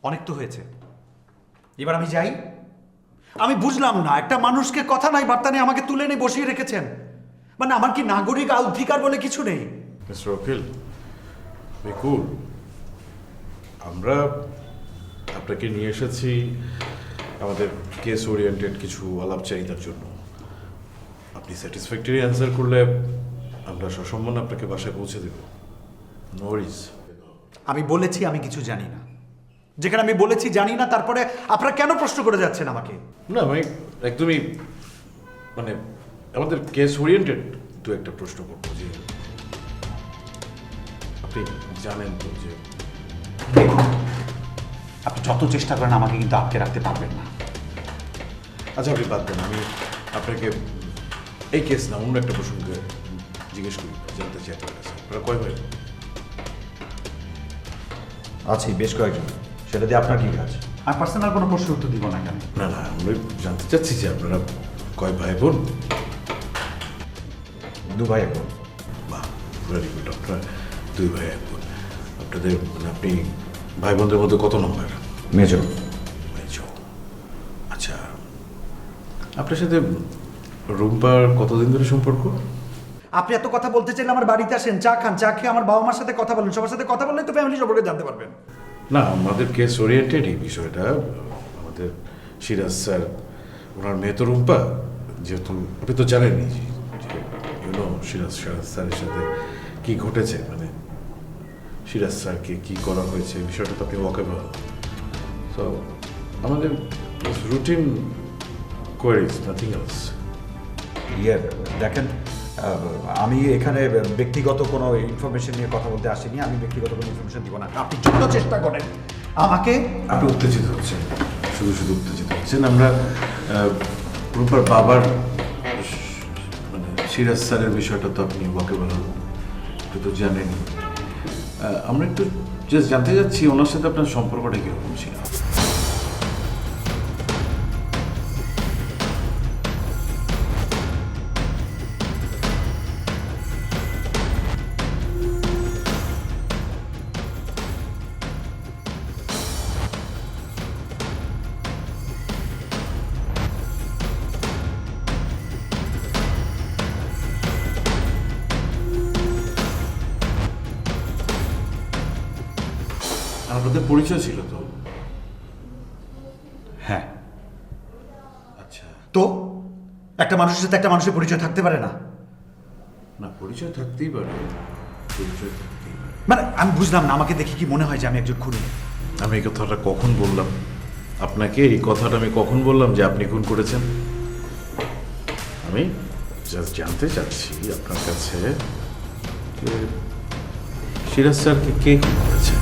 অনেক তো হয়েছে, এবার আমি যাই। আমি বুঝলাম না, একটা মানুষকে কথা নাই বার্তা নেই আমাকে তুলে নিয়ে বসিয়ে রেখেছেন। মানে আমার কি নাগরিক অধিকার বলে কিছু নেই? মিস্টার ওকিল, বিকুল, আমরা আপনাকে নিয়ে এসেছি আমাদের কেস ওরিয়েন্টেড কিছু আলাপচারিতার জন্য। আপনি স্যাটিসফ্যাক্টরি অ্যান্সার করলে আমরা সসম্মানে আপনাকে বাসায় পৌঁছে দেব। No worries. আমি বলেছি আমি কিছু জানি না। যেখানে আমি বলেছি জানি না, তারপরে আপনারা কেন প্রশ্ন করে যাচ্ছেন আমাকে? না আমি একদমই মানে আমাদের কেস ওরিয়েন্টেড দু একটা প্রশ্ন করবো যে আপনি জানেন তো যে দেখুন, আপনি যত চেষ্টা করেন আমাকে কিন্তু আটকে রাখতে পারবেন না। আচ্ছা আপনি বাদ দেন, আমি আপনাকে এই কেস না অন্য একটা প্রসঙ্গে জিজ্ঞেস করি, জানতে চাই আপনার কাছে আপনারা কয় ভাই? আছি বেশ কয়েকজন, সেটা দিয়ে আপনার কি কাজ? আমি পার্সোনাল কোনো প্রশ্নের উত্তর দিব না কেন? না না আমরা জানতে চাচ্ছি যে আপনারা কয় ভাই বোন? 2 ভাই 1 বোন। বাহ, ভেরি গুড। আপনারা 2 ভাই 1 বোন। আপনাদের মানে আপনি ভাই বোনদের মধ্যে কত নম্বর? মেজর। মেজো। আচ্ছা, আপনার সাথে রুম্পার কতদিন ধরে সম্পর্ক? আপনি এত কথা বলতে চাইলে আমার বাড়িতে আসেন, চা খান, চা খেয়ে আমার বাবা মার সাথে কথা বলেন, সবার সাথে কথা বললেই তো ফ্যামিলি সম্পর্কে জানতে পারবেন। না আমাদের কেস ওরিয়েন্টেড এই বিষয়টা। আমাদের সিরাজ স্যার, ওনার মেয়ে তো রুম্পা, যেহেতু আপনি তো জানেনই যে ইউনো সিরাজ স্যারের সাথে কি ঘটেছে, মানে সিরাজ স্যারকে কি করা হয়েছে এই বিষয়টা তো আপনি ওয়াকেবল। সো আমাদের রুটিন কোয়ারিজ, নাথিং এলস। ইয়ে দেখেন, আমি এখানে ব্যক্তিগত কোনো ইনফরমেশন নিয়ে কথা বলতে আসিনি। আমি ব্যক্তিগত কোনো ইনফরমেশন দিব না। আপনি যত চেষ্টা করেন আমাকে। আপনি উত্তেজিত হচ্ছেন, শুধু শুধু উত্তেজিত হচ্ছেন। আমরা রূপার বাবার মানে সিরাজ স্যারের বিষয়টা তো আপনি ওয়াকেবল একটু তো জানেনই। আমরা একটু জাস্ট জানতে চাচ্ছি ওনার সাথে আপনার সম্পর্কটা কীরকম ছিল? আপনাদের পরিচয় ছিল তো? হ্যাঁ। আচ্ছা। তো একটা মানুষের সাথে একটা মানুষের পরিচয় থাকতে পারে না? না পরিচয় থাকতেই পারে, পরিচয় থাকতেই পারে। মানে আমি বুঝলাম না, আমাকে দেখে কি মনে হয় যে আমি একজন খুনি? আমি এই কথাটা কখন বললাম আপনাকে? এই কথাটা আমি কখন বললাম যে আপনি খুন করেছেন? আমি জাস্ট জানতে চাচ্ছি আপনার কাছে যে সিরাজ স্যারকে কে খুন করেছে।